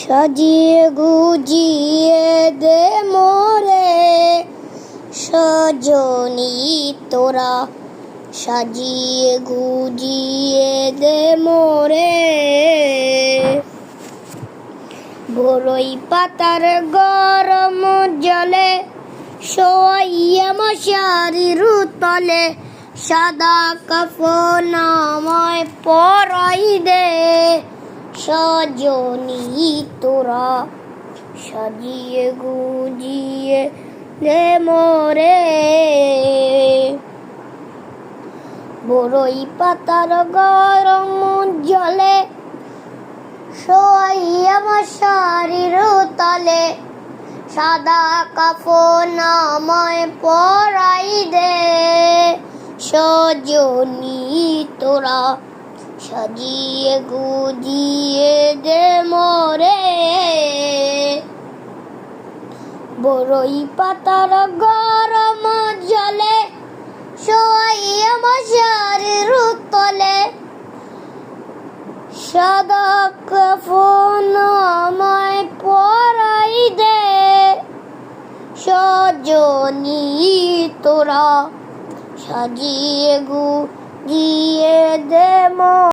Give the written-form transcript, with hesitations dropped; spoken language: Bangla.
সাজিয়ে গুজিয়ে দে মোরে সজনী তোরা, সাজিয়ে গুজিয়ে দে মোরে। বড়ই পাতার গরম জলে শোয়াইয়া মশারির তলে, সাদা কাফন আমায় পরাই দে সজনী তোরা, সাজিয়ে গুজিয়ে দে মোরে। বড়ই পাতার গরম জলে শোয়াইয়া মশারির তলে, সাদা কাফন আমায় পরাই দে সজনী তোরা, সাজিয়ে গুজিয়ে দে মোরে। বড়ই পাতার গরম জলে শোয়াইয়া মশারির তলে, সাদা কাফন আমায় পরাই দে সজনী তোরা, সাজিয়ে গুজিয়ে দে মোরে।